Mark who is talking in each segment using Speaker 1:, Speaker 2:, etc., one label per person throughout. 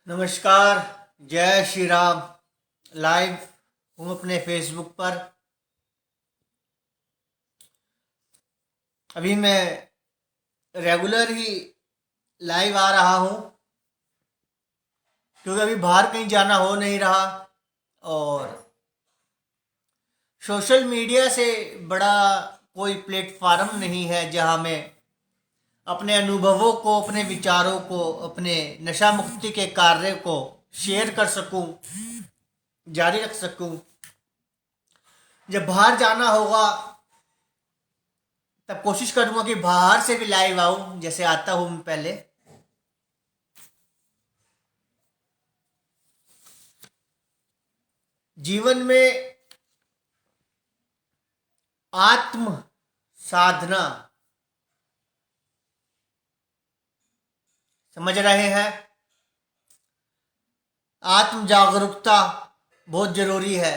Speaker 1: नमस्कार। जय श्री राम। लाइव हूँ अपने फेसबुक पर। अभी मैं रेगुलर ही लाइव आ रहा हूँ क्योंकि अभी बाहर कहीं जाना हो नहीं रहा और सोशल मीडिया से बड़ा कोई प्लेटफॉर्म नहीं है जहाँ मैं अपने अनुभवों को, अपने विचारों को, अपने नशा मुक्ति के कार्य को शेयर कर सकूं, जारी रख सकूं। जब बाहर जाना होगा तब कोशिश करूंगा कि बाहर से भी लाइव आऊं जैसे आता हूं मैं पहले। जीवन में आत्म साधना समझ रहे हैं, आत्म जागरूकता बहुत जरूरी है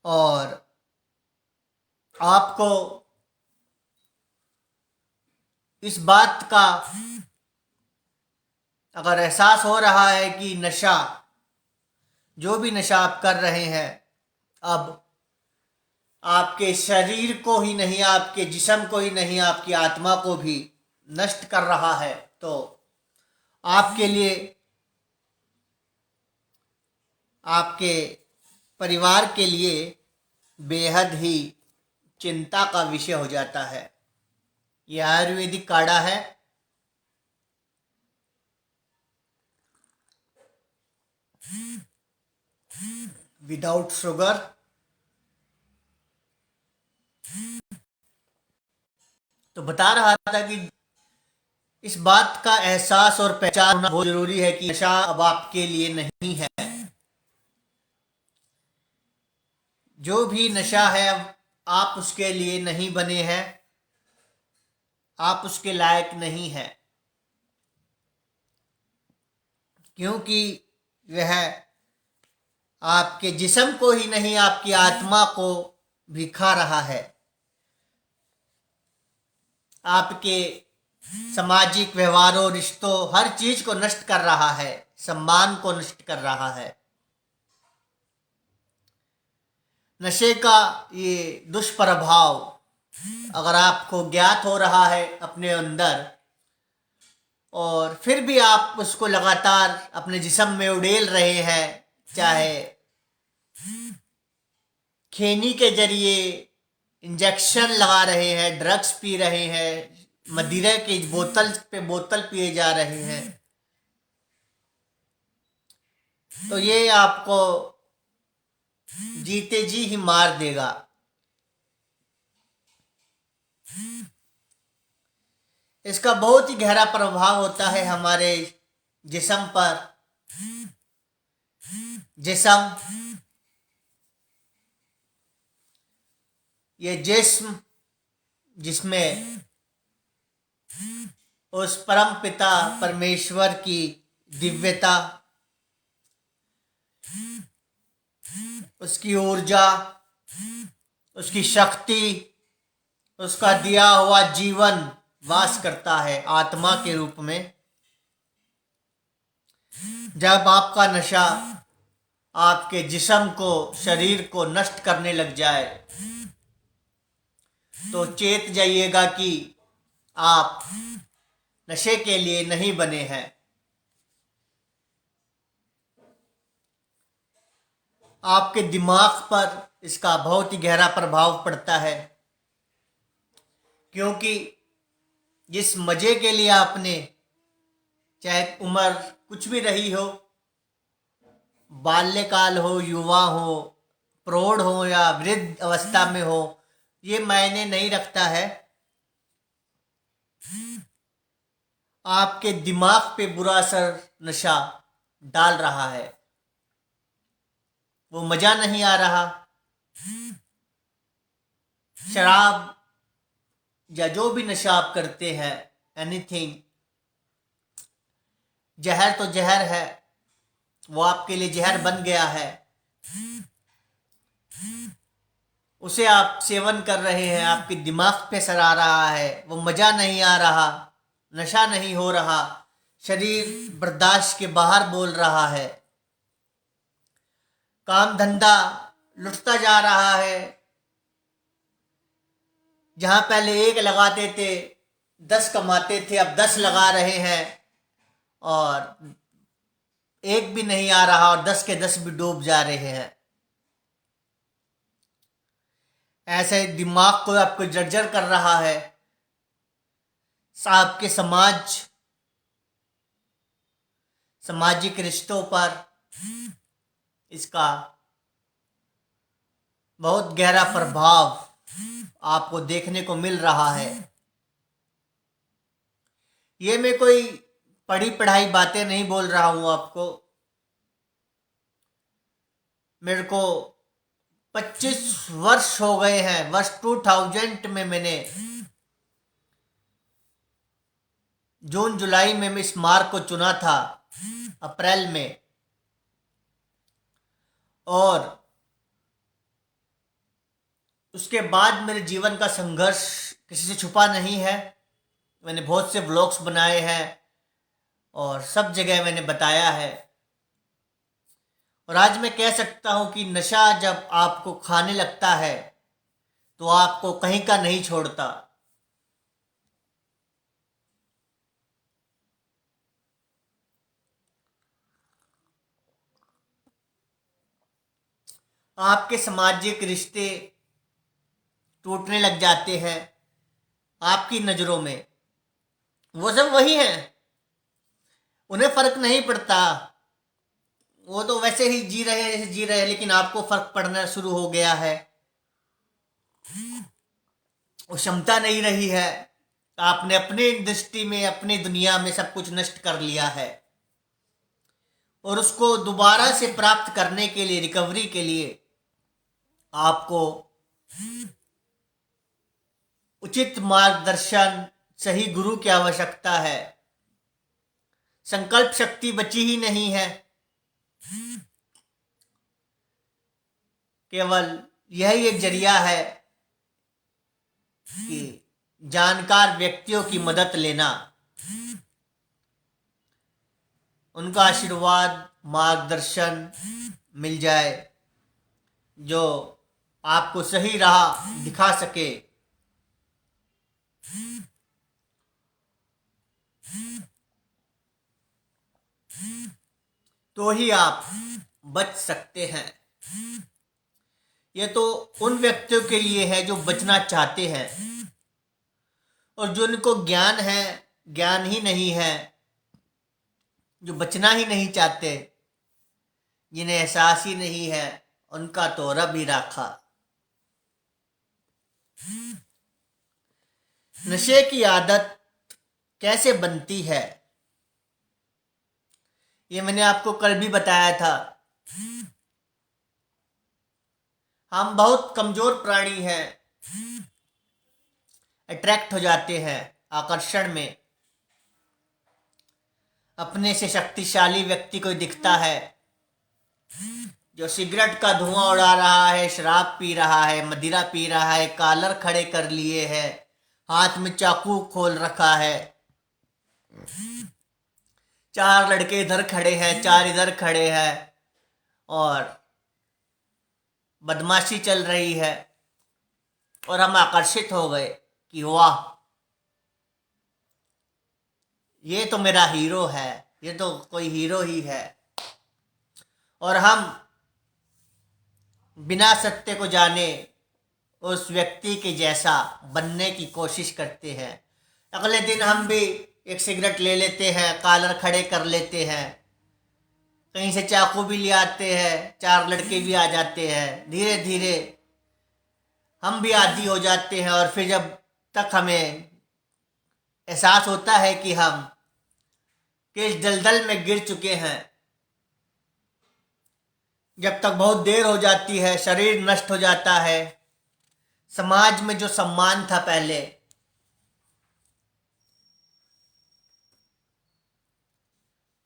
Speaker 1: और आपको इस बात का अगर एहसास हो रहा है कि नशा, जो भी नशा आप कर रहे हैं, अब आपके शरीर को ही नहीं, आपके जिस्म को ही नहीं, आपकी आत्मा को भी नष्ट कर रहा है, तो आपके लिए, आपके परिवार के लिए बेहद ही चिंता का विषय हो जाता है। यह आयुर्वेदिक काढ़ा है। Without sugar. तो बता रहा था कि इस बात का एहसास और पहचान होना बहुत जरूरी है कि नशा अब आपके लिए नहीं है। जो भी नशा है अब आप उसके लिए नहीं बने हैं, आप उसके लायक नहीं है, क्योंकि वह आपके जिस्म को ही नहीं, आपकी आत्मा को भी खा रहा है, आपके सामाजिक व्यवहारों, रिश्तों, हर चीज को नष्ट कर रहा है, सम्मान को नष्ट कर रहा है। नशे का ये दुष्प्रभाव अगर आपको ज्ञात हो रहा है अपने अंदर और फिर भी आप उसको लगातार अपने जिस्म में उड़ेल रहे हैं, चाहे खैनी के जरिए इंजेक्शन लगा रहे हैं, ड्रग्स पी रहे हैं, मदिरा की बोतल पे बोतल पिए जा रहे हैं, तो ये आपको जीते जी ही मार देगा। इसका बहुत ही गहरा प्रभाव होता है हमारे जिस्म पर। जिस्म, ये जिस्म जिसमें उस परम पिता परमेश्वर की दिव्यता, उसकी ऊर्जा, उसकी शक्ति, उसका दिया हुआ जीवन वास करता है आत्मा के रूप में। जब आपका नशा आपके जिस्म को, शरीर को नष्ट करने लग जाए तो चेत जाइएगा कि आप नशे के लिए नहीं बने हैं। आपके दिमाग पर इसका बहुत ही गहरा प्रभाव पड़ता है, क्योंकि जिस मजे के लिए आपने, चाहे उम्र कुछ भी रही हो, बाल्यकाल हो, युवा हो, प्रौढ़ हो या वृद्ध अवस्था में हो, ये मायने नहीं रखता है। आपके दिमाग पे बुरा असर नशा डाल रहा है। वो मजा नहीं आ रहा। शराब या जो भी नशा आप करते हैं, एनीथिंग, जहर तो जहर है, वो आपके लिए जहर बन गया है। उसे आप सेवन कर रहे हैं, आपके दिमाग पे असर आ रहा है, वो मजा नहीं आ रहा, नशा नहीं हो रहा, शरीर बर्दाश्त के बाहर बोल रहा है, काम धंधा लुटता जा रहा है। जहां पहले एक लगाते थे 10 कमाते थे, अब 10 लगा रहे हैं और एक भी नहीं आ रहा और 10 के 10 भी डूब जा रहे हैं। ऐसे दिमाग को आपको जर्जर कर रहा है। आपके सामाजिक रिश्तों पर इसका बहुत गहरा प्रभाव आपको देखने को मिल रहा है। ये मैं कोई पढ़ी पढ़ाई बातें नहीं बोल रहा हूं आपको। मेरे को 25 वर्ष हो गए हैं। वर्ष 2000 में मैंने जून जुलाई में मैं इस मार्ग को चुना था, अप्रैल में, और उसके बाद मेरे जीवन का संघर्ष किसी से छुपा नहीं है। मैंने बहुत से व्लॉग्स बनाए हैं और सब जगह मैंने बताया है। और आज मैं कह सकता हूं कि नशा जब आपको खाने लगता है तो आपको कहीं का नहीं छोड़ता। आपके सामाजिक रिश्ते टूटने लग जाते हैं। आपकी नज़रों में वो सब वही हैं, उन्हें फर्क नहीं पड़ता। वो तो वैसे ही जी रहे हैं जैसे जी रहे हैं, लेकिन आपको फर्क पड़ना शुरू हो गया है। वो क्षमता नहीं रही है। आपने अपने दृष्टि में, अपनी दुनिया में सब कुछ नष्ट कर लिया है और उसको दोबारा से प्राप्त करने के लिए, रिकवरी के लिए आपको उचित मार्गदर्शन, सही गुरु की आवश्यकता है। संकल्प शक्ति बची ही नहीं है। केवल यही एक जरिया है कि जानकार व्यक्तियों की मदद लेना, उनका आशीर्वाद, मार्गदर्शन मिल जाए जो आपको सही राह दिखा सके। तो ही आप बच सकते हैं। ये तो उन व्यक्तियों के लिए है जो बचना चाहते हैं, और जो उनको ज्ञान है, ज्ञान ही नहीं है, जो बचना ही नहीं चाहते, जिन्हें एहसास ही नहीं है, उनका तो रब ही राखा। नशे की आदत कैसे बनती है ये मैंने आपको कल भी बताया था। हम बहुत कमजोर प्राणी हैं, अट्रैक्ट हो जाते हैं आकर्षण में। अपने से शक्तिशाली व्यक्ति को दिखता है जो सिगरेट का धुआं उड़ा रहा है, शराब पी रहा है, मदिरा पी रहा है, कॉलर खड़े कर लिए है, हाथ में चाकू खोल रखा है, 4 लड़के इधर खड़े हैं, 4 इधर खड़े हैं और बदमाशी चल रही है, और हम आकर्षित हो गए कि वाह, ये तो मेरा हीरो है, ये तो कोई हीरो ही है। और हम बिना सत्य को जाने उस व्यक्ति के जैसा बनने की कोशिश करते हैं। अगले दिन हम भी एक सिगरेट ले लेते हैं, कॉलर खड़े कर लेते हैं, कहीं से चाकू भी ले आते हैं, 4 लड़के भी आ जाते हैं। धीरे धीरे हम भी आदी हो जाते हैं और फिर जब तक हमें एहसास होता है कि हम किस दलदल में गिर चुके हैं। जब तक बहुत देर हो जाती है, शरीर नष्ट हो जाता है, समाज में जो सम्मान था पहले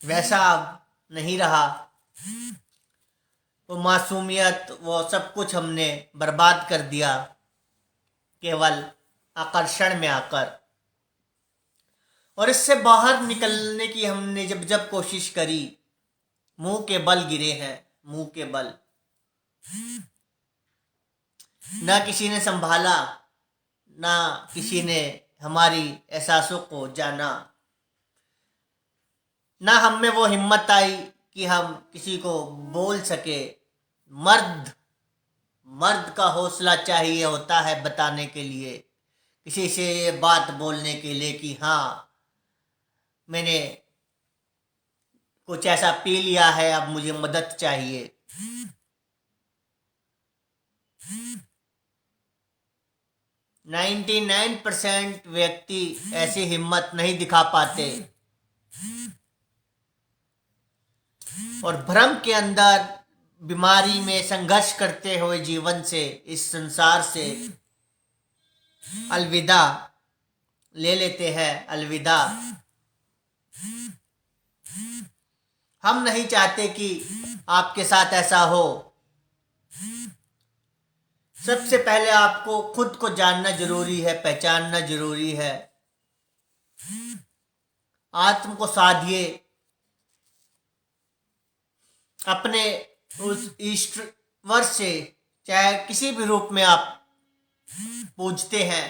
Speaker 1: वैसा अब नहीं रहा। वो मासूमियत, वो सब कुछ हमने बर्बाद कर दिया केवल आकर्षण में आकर। और इससे बाहर निकलने की हमने जब जब कोशिश करी, मुंह के बल गिरे हैं, मुंह के बल। ना किसी ने संभाला, ना किसी ने हमारी एहसासों को जाना, ना हम में वो हिम्मत आई कि हम किसी को बोल सके। मर्द मर्द का हौसला चाहिए होता है बताने के लिए, किसी से ये बात बोलने के लिए कि हाँ मैंने कुछ ऐसा पी लिया है, अब मुझे मदद चाहिए। 99% व्यक्ति ऐसी हिम्मत नहीं दिखा पाते और भ्रम के अंदर, बीमारी में संघर्ष करते हुए जीवन से, इस संसार से अलविदा ले लेते हैं। अलविदा। हम नहीं चाहते कि आपके साथ ऐसा हो। सबसे पहले आपको खुद को जानना जरूरी है, पहचानना जरूरी है। आत्म को साधिए, अपने उस ईश्वर से, चाहे किसी भी रूप में आप पूजते हैं,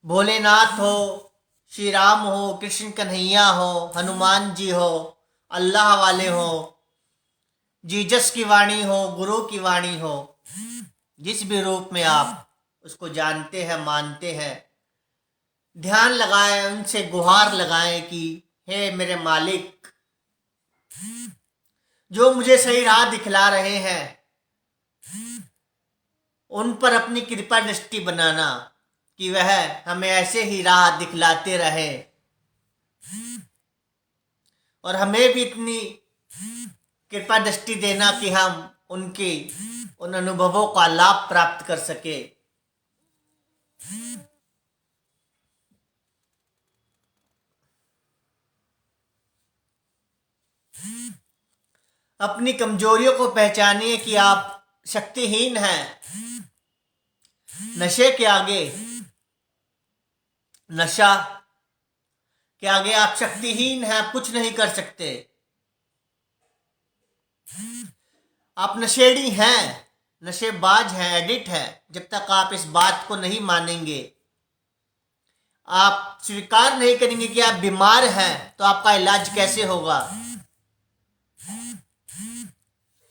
Speaker 1: भोलेनाथ हो, श्री राम हो, कृष्ण कन्हैया हो, हनुमान जी हो, अल्लाह वाले हो, जीसस की वाणी हो, गुरु की वाणी हो, जिस भी रूप में आप उसको जानते हैं, मानते हैं, ध्यान लगाएं, उनसे गुहार लगाएं कि हे मेरे मालिक, जो मुझे सही राह दिखला रहे हैं उन पर अपनी कृपा दृष्टि बनाना, कि वह हमें ऐसे ही राह दिखलाते रहे और हमें भी इतनी कृपा दृष्टि देना कि हम उनकी उन अनुभवों का लाभ प्राप्त कर सके। अपनी कमजोरियों को पहचानिए कि आप शक्तिहीन हैं। नशे के आगे, नशा के आगे आप शक्तिहीन हैं, आप कुछ नहीं कर सकते। आप नशेड़ी हैं, नशेबाज हैं, एडिक्ट हैं। जब तक आप इस बात को नहीं मानेंगे, आप स्वीकार नहीं करेंगे कि आप बीमार हैं, तो आपका इलाज कैसे होगा?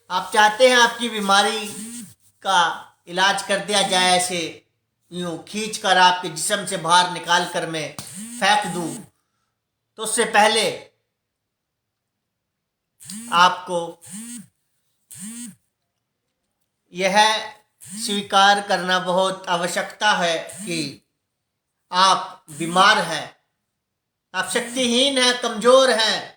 Speaker 1: आप चाहते हैं आपकी बीमारी का इलाज कर दिया जाए, ऐसे यूं खींच कर आपके जिस्म से बाहर निकाल कर मैं फेंक दूं, तो उससे पहले आपको यह स्वीकार करना बहुत आवश्यकता है कि आप बीमार हैं, आप शक्तिहीन हैं, कमजोर हैं।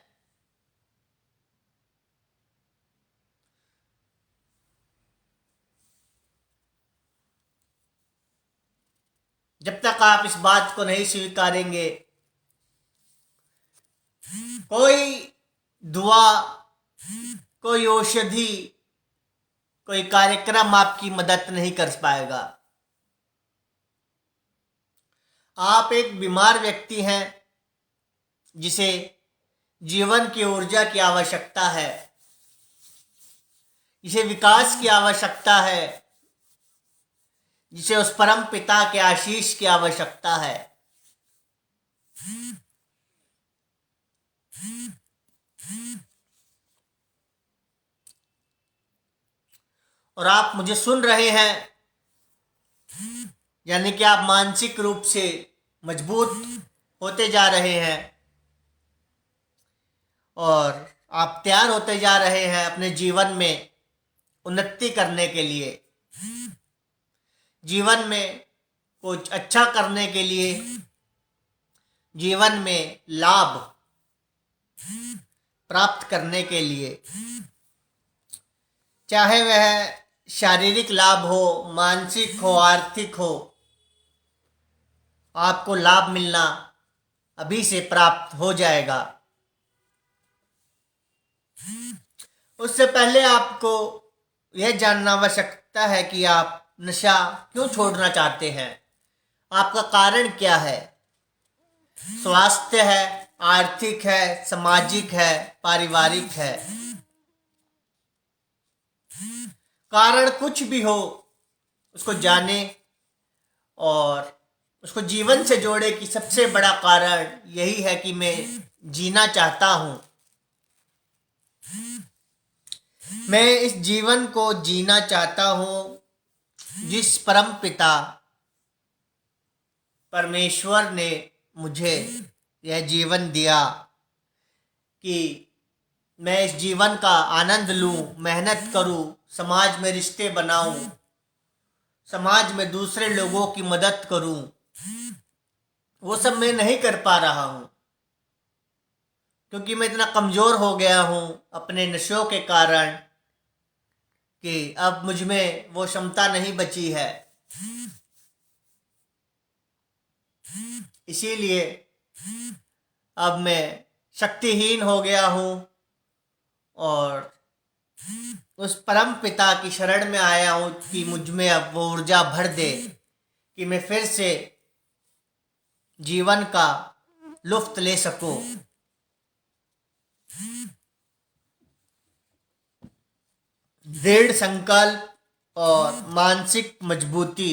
Speaker 1: जब तक आप इस बात को नहीं स्वीकारेंगे, कोई दुआ, कोई औषधि, कोई कार्यक्रम आपकी मदद नहीं कर पाएगा। आप एक बीमार व्यक्ति हैं जिसे जीवन की ऊर्जा की आवश्यकता है, जिसे विकास की आवश्यकता है, जिसे उस परम पिता के आशीष की आवश्यकता है। और आप मुझे सुन रहे हैं, यानी कि आप मानसिक रूप से मजबूत होते जा रहे हैं और आप तैयार होते जा रहे हैं अपने जीवन में उन्नति करने के लिए। जीवन में कुछ अच्छा करने के लिए, जीवन में लाभ प्राप्त करने के लिए, चाहे वह शारीरिक लाभ हो, मानसिक हो, आर्थिक हो, आपको लाभ मिलना अभी से प्राप्त हो जाएगा। उससे पहले आपको यह जानना आवश्यकता है कि आप नशा क्यों छोड़ना चाहते हैं, आपका कारण क्या है। स्वास्थ्य है, आर्थिक है, सामाजिक है, पारिवारिक है। कारण कुछ भी हो, उसको जाने और उसको जीवन से जोड़े कि सबसे बड़ा कारण यही है कि मैं जीना चाहता हूं। मैं इस जीवन को जीना चाहता हूं जिस परम पिता परमेश्वर ने मुझे यह जीवन दिया, कि मैं इस जीवन का आनंद लूं, मेहनत करूं, समाज में रिश्ते बनाऊं, समाज में दूसरे लोगों की मदद करूं। वो सब मैं नहीं कर पा रहा हूं क्योंकि मैं इतना कमजोर हो गया हूं अपने नशों के कारण कि अब मुझ में वो क्षमता नहीं बची है। इसीलिए अब मैं शक्तिहीन हो गया हूं और उस परम पिता की शरण में आया हूं कि मुझ में अब वो ऊर्जा भर दे कि मैं फिर से जीवन का लुत्फ ले सकूं। दृढ़ संकल्प और मानसिक मजबूती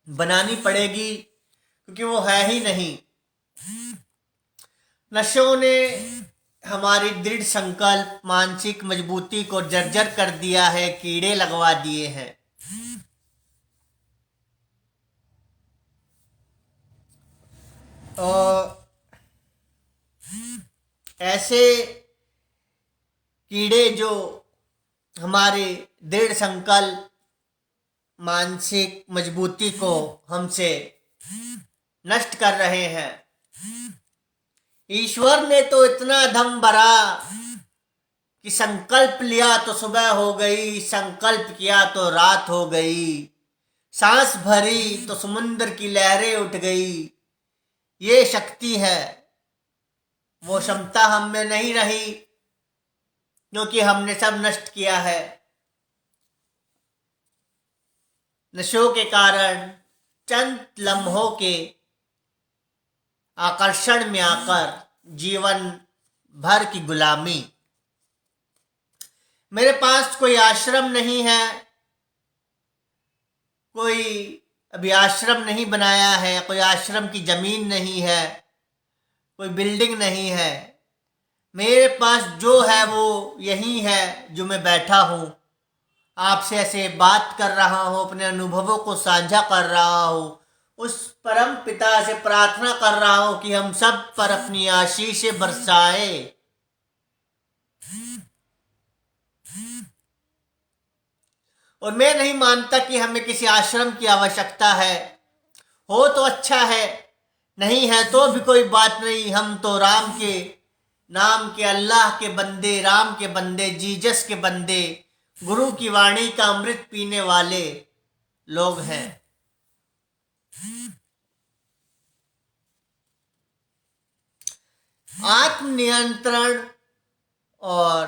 Speaker 1: बनानी पड़ेगी क्योंकि वो है ही नहीं। नशों ने हमारी दृढ़ संकल्प, मानसिक मजबूती को जर्जर कर दिया है, कीड़े लगवा दिए हैं। और ऐसे कीड़े जो हमारे दृढ़ संकल्प, मानसिक मजबूती को हमसे नष्ट कर रहे हैं। ईश्वर ने तो इतना दम भरा कि संकल्प लिया तो सुबह हो गई, संकल्प किया तो रात हो गई, सांस भरी तो समुद्र की लहरें उठ गई। ये शक्ति है, वो क्षमता हम में नहीं रही क्योंकि हमने सब नष्ट किया है। नशों के कारण चंद लम्हों के आकर्षण में आकर जीवन भर की गुलामी। मेरे पास कोई आश्रम नहीं है, कोई अभी आश्रम नहीं बनाया है, कोई आश्रम की जमीन नहीं है, कोई बिल्डिंग नहीं है। मेरे पास जो है वो यही है जो मैं बैठा हूँ, आपसे ऐसे बात कर रहा हूँ, अपने अनुभवों को साझा कर रहा हूँ। उस परम पिता से प्रार्थना कर रहा हूँ कि हम सब पर अपनी आशीषें बरसाए। और मैं नहीं मानता कि हमें किसी आश्रम की आवश्यकता है। हो तो अच्छा है, नहीं है तो भी कोई बात नहीं। हम तो राम के नाम के, अल्लाह के बंदे, राम के बंदे, जीसस के बंदे, गुरु की वाणी का अमृत पीने वाले लोग हैं। आत्मनियंत्रण और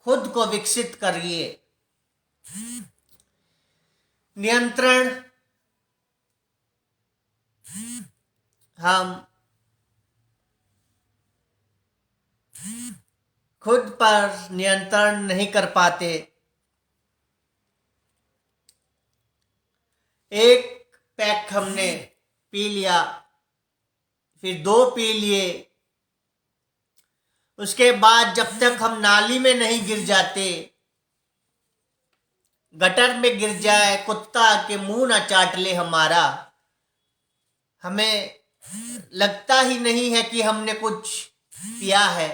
Speaker 1: खुद को विकसित करिए। नियंत्रण हम खुद पर नियंत्रण नहीं कर पाते। एक पैक हमने पी लिया, फिर 2 पी लिए, उसके बाद जब तक हम नाली में नहीं गिर जाते, गटर में गिर जाए, कुत्ता के मुंह ना चाट ले हमारा, हमें लगता ही नहीं है कि हमने कुछ पिया है।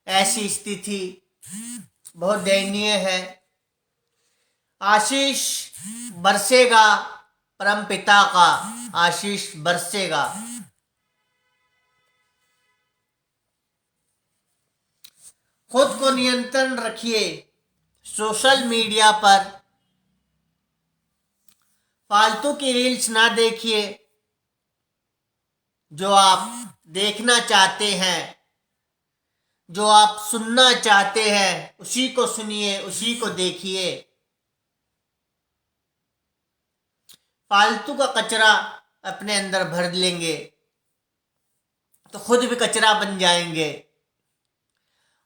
Speaker 1: ऐसी स्थिति बहुत दयनीय है। आशीष बरसेगा, परम पिता का आशीष बरसेगा। खुद को नियंत्रण रखिए। सोशल मीडिया पर फालतू की रील्स ना देखिए। जो आप देखना चाहते हैं, जो आप सुनना चाहते हैं, उसी को सुनिए, उसी को देखिए। फालतू का कचरा अपने अंदर भर लेंगे तो खुद भी कचरा बन जाएंगे,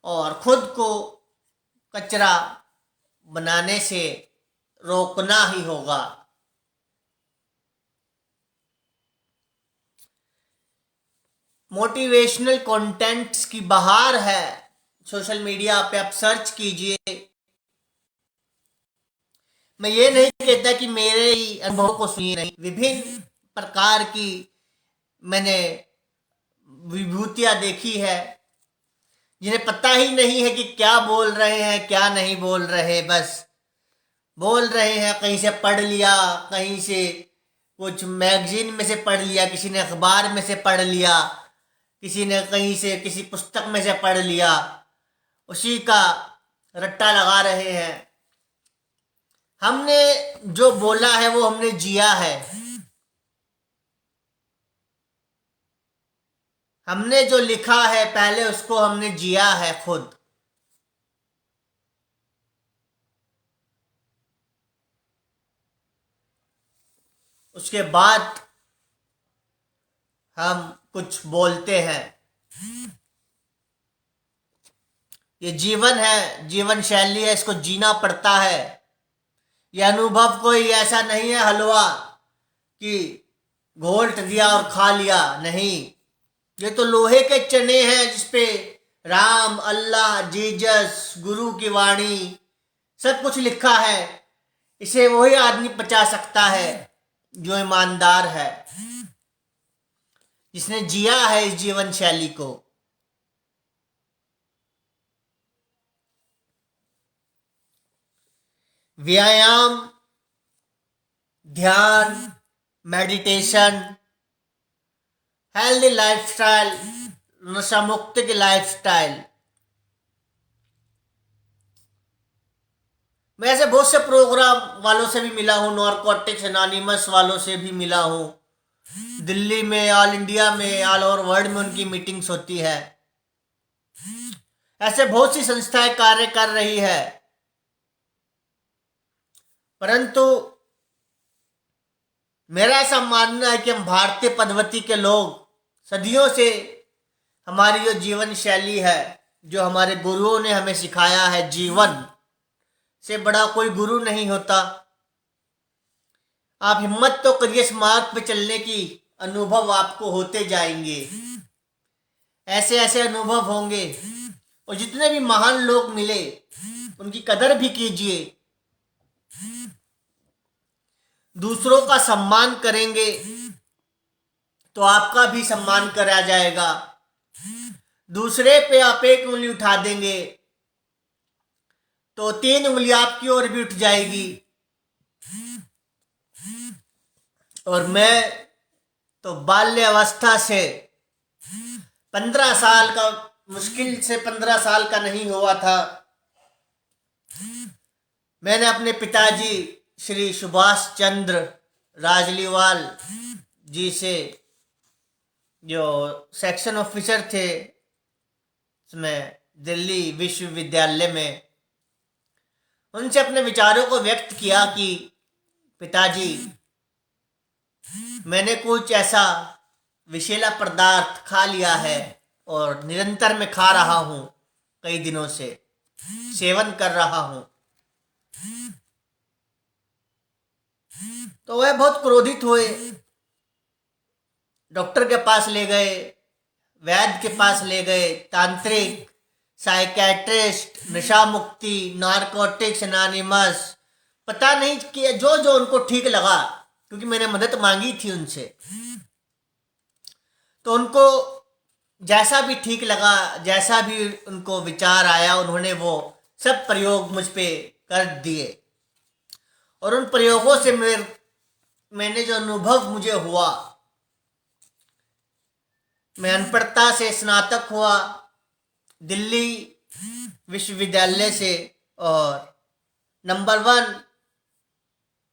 Speaker 1: और खुद को कचरा बनाने से रोकना ही होगा। मोटिवेशनल कंटेंट्स की बहार है। सोशल मीडिया पे आप सर्च कीजिए। मैं ये नहीं कहता कि मेरे ही अनुभव को सुनिए, नहीं, विभिन्न प्रकार की मैंने विभूतियां देखी है, जिन्हें पता ही नहीं है कि क्या बोल रहे हैं क्या नहीं बोल रहे, बस बोल रहे हैं। कहीं से पढ़ लिया, कहीं से कुछ मैगजीन में से पढ़ लिया, किसी ने अखबार में से पढ़ लिया, किसी ने कहीं से किसी पुस्तक में से पढ़ लिया, उसी का रट्टा लगा रहे हैं। हमने जो बोला है वो हमने जिया है। हमने जो लिखा है पहले उसको हमने जिया है खुद। उसके बाद हम कुछ बोलते हैं। ये जीवन है, जीवन शैली है, इसको जीना पड़ता है। यह अनुभव कोई ऐसा नहीं है हलवा कि घोट दिया और खा लिया, नहीं। ये तो लोहे के चने हैं जिसपे राम, अल्लाह, जीसस, गुरु की वाणी सब कुछ लिखा है। इसे वही आदमी पचा सकता है जो ईमानदार है, जिसने जिया है इस जीवन शैली को। व्यायाम, ध्यान, मेडिटेशन, हेल्दी लाइफस्टाइल, नशा मुक्त की लाइफस्टाइल। मैं ऐसे बहुत से प्रोग्राम वालों से भी मिला हूँ, नारकोटिक्स एनोनिमस वालों से भी मिला हूँ। दिल्ली में, ऑल इंडिया में, ऑल ओवर वर्ल्ड में उनकी मीटिंग्स होती है। ऐसे बहुत सी संस्थाएं कार्य कर रही है, परंतु मेरा ऐसा मानना है कि हम भारतीय पद्धति के लोग सदियों से हमारी जो जीवन शैली है, जो हमारे गुरुओं ने हमें सिखाया है, जीवन से बड़ा कोई गुरु नहीं होता। आप हिम्मत तो करिए, इस मार्ग पे चलने की अनुभव आपको होते जाएंगे। ऐसे ऐसे अनुभव होंगे, और जितने भी महान लोग मिले उनकी कदर भी कीजिए। दूसरों का सम्मान करेंगे तो आपका भी सम्मान करा जाएगा। दूसरे पे आप एक उंगली उठा देंगे तो 3 उंगली आपकी ओर भी उठ जाएगी। और मैं तो बाल्य अवस्था से 15 साल का, मुश्किल से 15 साल का नहीं हुआ था, मैंने अपने पिताजी श्री सुभाष चंद्र राजलीवाल जी से, जो सेक्शन ऑफिसर थे उसमें दिल्ली विश्वविद्यालय में, उनसे अपने विचारों को व्यक्त किया कि पिताजी, मैंने कुछ ऐसा विषैला पदार्थ खा लिया है और निरंतर मैं खा रहा हूं, कई दिनों से सेवन कर रहा हूं। तो वह बहुत क्रोधित हुए, डॉक्टर के पास ले गए, वैद्य के पास ले गए, तांत्रिक, साइकेट्रिस्ट, नशा मुक्ति, नारकोटिक्स एनोनिमस, पता नहीं कि जो जो उनको ठीक लगा, क्योंकि मैंने मदद मांगी थी उनसे, तो उनको जैसा भी ठीक लगा, जैसा भी उनको विचार आया, उन्होंने वो सब प्रयोग मुझ पे कर दिए। और उन प्रयोगों से मैंने जो अनुभव मुझे हुआ, मैं अनपढ़ता से स्नातक हुआ दिल्ली विश्वविद्यालय से, और number 1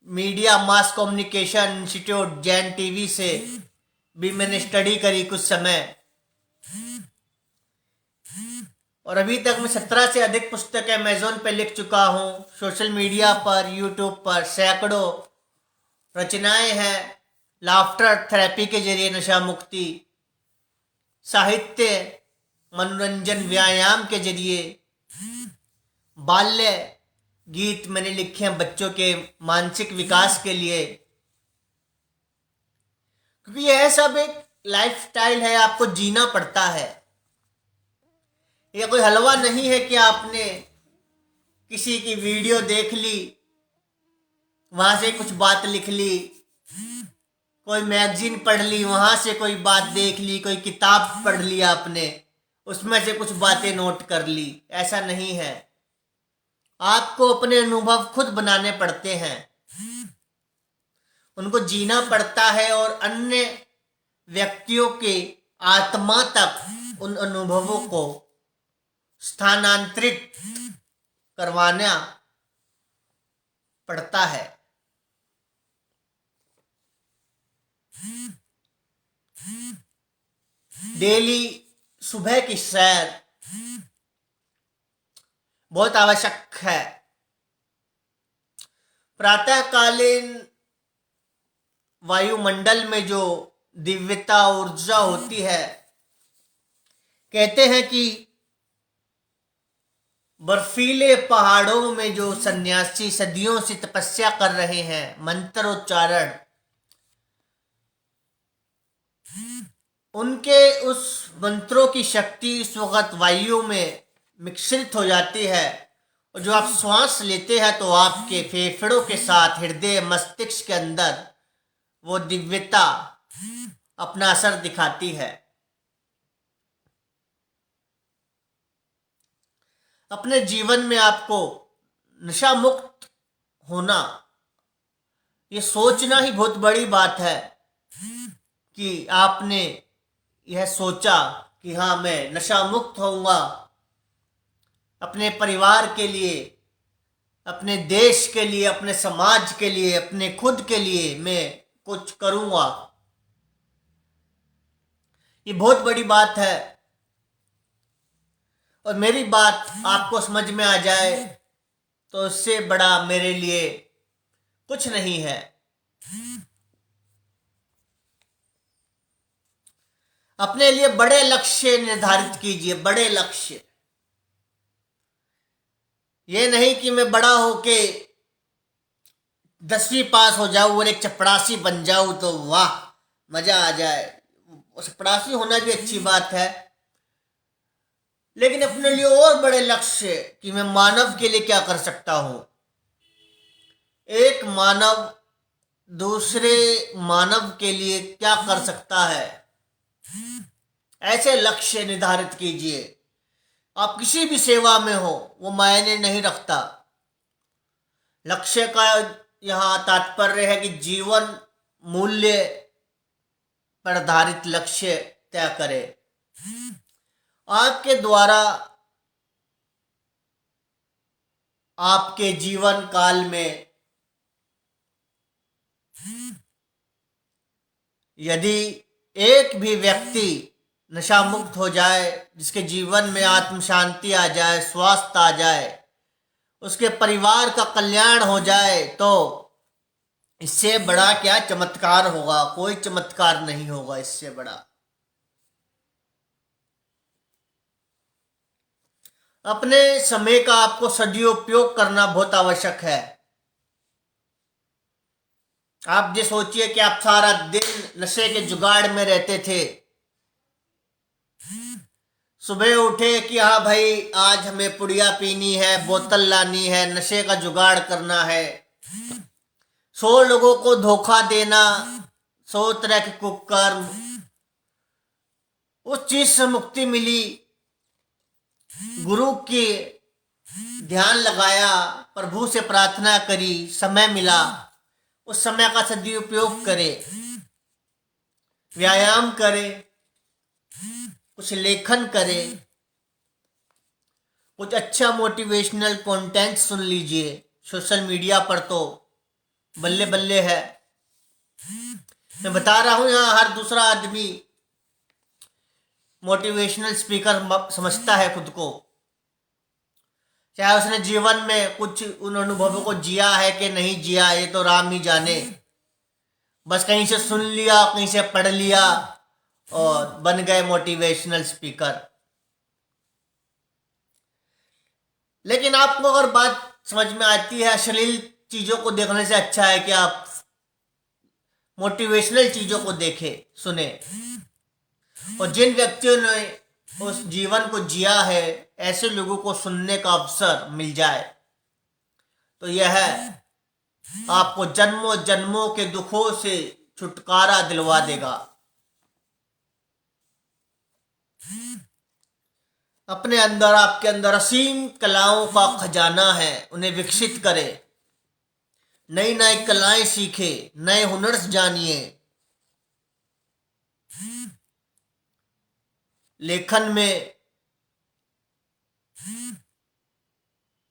Speaker 1: media mass communication institute Jain TV से भी मैंने स्टडी करी कुछ समय। और अभी तक मैं 17 से अधिक पुस्तकें अमेज़न पे लिख चुका हूँ। सोशल मीडिया पर, यूट्यूब पर सैकड़ों रचनाएं हैं। लाफ्टर थेरेपी के जरिए नशा मुक्ति, साहित्य, मनोरंजन, व्यायाम के जरिए, बाल्य गीत मैंने लिखे हैं बच्चों के मानसिक विकास के लिए, क्योंकि यह सब एक लाइफस्टाइल है, आपको जीना पड़ता है। यह कोई हलवा नहीं है कि आपने किसी की वीडियो देख ली, वहां से कुछ बात लिख ली, कोई मैगजीन पढ़ ली, वहां से कोई बात देख ली, कोई किताब पढ़ ली आपने, उसमें से कुछ बातें नोट कर ली। ऐसा नहीं है। आपको अपने अनुभव खुद बनाने पड़ते हैं, उनको जीना पड़ता है और अन्य व्यक्तियों के आत्मा तक उन अनुभवों को स्थानांतरित करवाना पड़ता है। डेली सुबह की सैर बहुत आवश्यक है। प्रातःकालीन वायुमंडल में जो दिव्यता ऊर्जा होती है, कहते हैं कि बर्फीले पहाड़ों में जो सन्यासी सदियों से तपस्या कर रहे हैं, मंत्रोच्चारण, उनके उस मंत्रों की शक्ति इस वक्त वायु में मिश्रित हो जाती है, और जो आप श्वास लेते हैं तो आपके फेफड़ों के साथ हृदय मस्तिष्क के अंदर वो दिव्यता अपना असर दिखाती है। अपने जीवन में आपको नशा मुक्त होना, ये सोचना ही बहुत बड़ी बात है कि आपने यह सोचा कि हाँ, मैं नशा मुक्त होऊंगा, अपने परिवार के लिए, अपने देश के लिए, अपने समाज के लिए, अपने खुद के लिए मैं कुछ करूंगा। ये बहुत बड़ी बात है, और मेरी बात आपको समझ में आ जाए तो इससे बड़ा मेरे लिए कुछ नहीं है। अपने लिए बड़े लक्ष्य निर्धारित कीजिए, बड़े लक्ष्य। ये नहीं कि मैं बड़ा होके 10वीं पास हो जाऊं और एक चपड़ासी बन जाऊं तो वाह मजा आ जाए। चपड़ासी होना भी अच्छी बात है, लेकिन अपने लिए और बड़े लक्ष्य कि मैं मानव के लिए क्या कर सकता हूं। एक मानव दूसरे मानव के लिए क्या कर सकता है, ऐसे लक्ष्य निर्धारित कीजिए। आप किसी भी सेवा में हो, वो मायने नहीं रखता। लक्ष्य का यहां तात्पर्य है कि जीवन मूल्य पर आधारित लक्ष्य तय करें। आपके द्वारा आपके जीवन काल में यदि एक भी व्यक्ति नशा मुक्त हो जाए, जिसके जीवन में आत्म शांति आ जाए, स्वास्थ्य आ जाए, उसके परिवार का कल्याण हो जाए, तो इससे बड़ा क्या चमत्कार होगा। कोई चमत्कार नहीं होगा इससे बड़ा। अपने समय का आपको सदुपयोग करना बहुत आवश्यक है। आप ये सोचिए कि आप सारा दिन नशे के जुगाड़ में रहते थे। सुबह उठे कि हाँ भाई आज हमें पुड़िया पीनी है, बोतल लानी है, नशे का जुगाड़ करना है, 100 लोगों को धोखा देना, 100 तरह के कुकर्म, उस चीज से मुक्ति मिली। गुरु की ध्यान लगाया, प्रभु से प्रार्थना करी, समय मिला, उस समय का सदुपयोग करे, व्यायाम करे, कुछ लेखन करे, कुछ अच्छा मोटिवेशनल कंटेंट सुन लीजिए। सोशल मीडिया पर तो बल्ले बल्ले है। मैं बता रहा हूं, यहाँ हर दूसरा आदमी मोटिवेशनल स्पीकर समझता है खुद को, चाहे उसने जीवन में कुछ उन अनुभवों को जिया है कि नहीं जिया, ये तो राम ही जाने। बस कहीं से सुन लिया, कहीं से पढ़ लिया और बन गए मोटिवेशनल स्पीकर। लेकिन आपको अगर बात समझ में आती है, अश्लील चीजों को देखने से अच्छा है कि आप मोटिवेशनल चीजों को देखें, सुने। और जिन व्यक्तियों ने उस जीवन को जिया है, ऐसे लोगों को सुनने का अवसर मिल जाए तो यह आपको जन्मों जन्मों के दुखों से छुटकारा दिलवा देगा। अपने अंदर, आपके अंदर असीम कलाओं का खजाना है, उन्हें विकसित करें, नई नई कलाएं सीखे, नए हुनर जानिए। लेखन में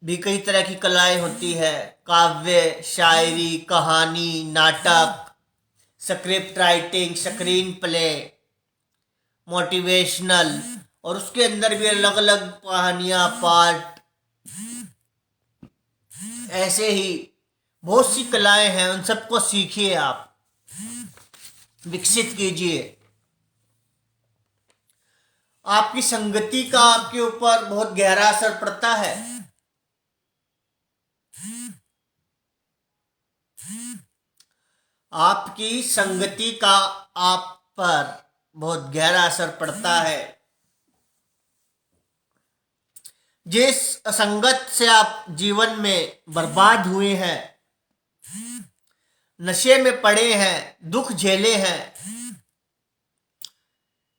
Speaker 1: भी कई तरह की कलाएं होती है, काव्य, शायरी, कहानी, नाटक, script writing, screen play, motivational, और उसके अंदर भी अलग अलग कहानियां, पार्ट, ऐसे ही बहुत सी कलाएं हैं। उन सबको सीखिए, आप विकसित कीजिए। आपकी संगति का आपके ऊपर बहुत गहरा असर पड़ता है। आपकी संगति का आप पर बहुत गहरा असर पड़ता है। जिस असंगत से आप जीवन में बर्बाद हुए हैं, नशे में पड़े हैं, दुख झेले हैं,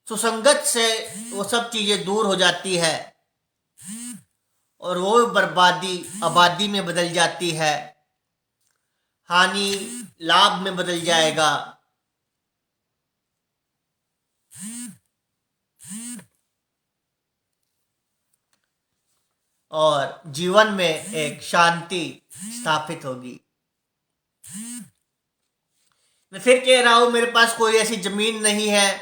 Speaker 1: सुसंगत से वो सब चीजें दूर हो जाती है और वो बर्बादी आबादी में बदल जाती है, हानि लाभ में बदल जाएगा। और जीवन में एक शांति स्थापित होगी। मैं फिर कह रहा हूं, मेरे पास कोई ऐसी जमीन नहीं है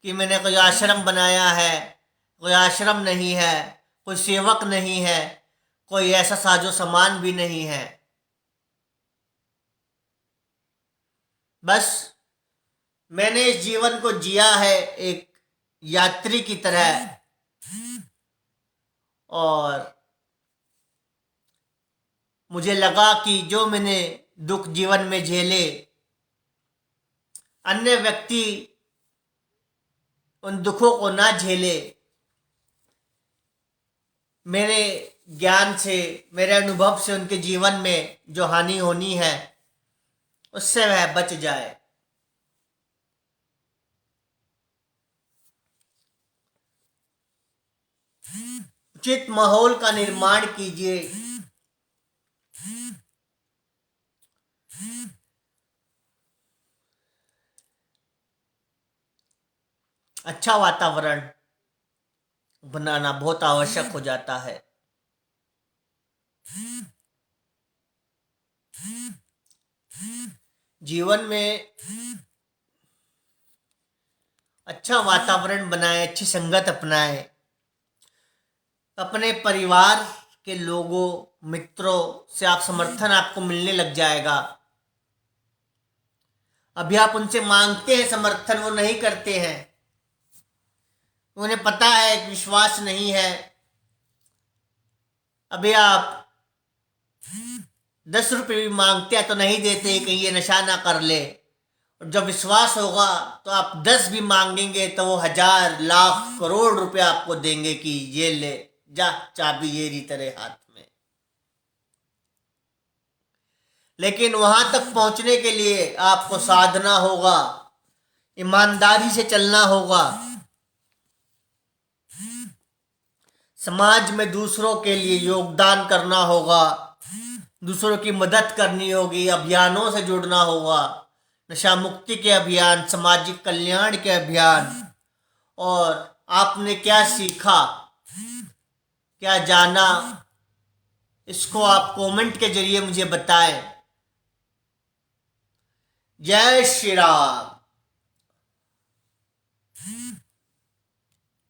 Speaker 1: कि मैंने कोई आश्रम बनाया है, कोई आश्रम नहीं है, कोई सेवक नहीं है, कोई ऐसा साजो सामान भी नहीं है। बस मैंने इस जीवन को जिया है एक यात्री की तरह, और मुझे लगा कि जो मैंने दुख जीवन में झेले, अन्य व्यक्ति उन दुखों को ना झेले। मेरे ज्ञान से, मेरे अनुभव से उनके जीवन में जो हानि होनी है उससे वह बच जाए। उचित माहौल का निर्माण कीजिए। अच्छा वातावरण बनाना बहुत आवश्यक हो जाता है। जीवन में अच्छा वातावरण बनाए, अच्छी संगत अपनाए, अपने परिवार के लोगों, मित्रों से आप समर्थन आपको मिलने लग जाएगा। अभी आप उनसे मांगते हैं समर्थन, वो नहीं करते हैं, उन्हें पता है कि विश्वास नहीं है। अभी आप 10 रुपये भी मांगते हैं तो नहीं देते, कहीं ये नशा ना कर ले। और जब विश्वास होगा तो आप 10 भी मांगेंगे तो वो 1000, लाख, करोड़ रुपए आपको देंगे कि ये ले जा, चाबी ये रही तेरे हाथ में। लेकिन वहां तक पहुंचने के लिए आपको साधना होगा, ईमानदारी से चलना होगा, समाज में दूसरों के लिए योगदान करना होगा, दूसरों की मदद करनी होगी, अभियानों से जुड़ना होगा, नशा मुक्ति के अभियान, सामाजिक कल्याण के अभियान। और आपने क्या सीखा, क्या जाना, इसको आप कमेंट के जरिए मुझे बताएं। जय श्री राम।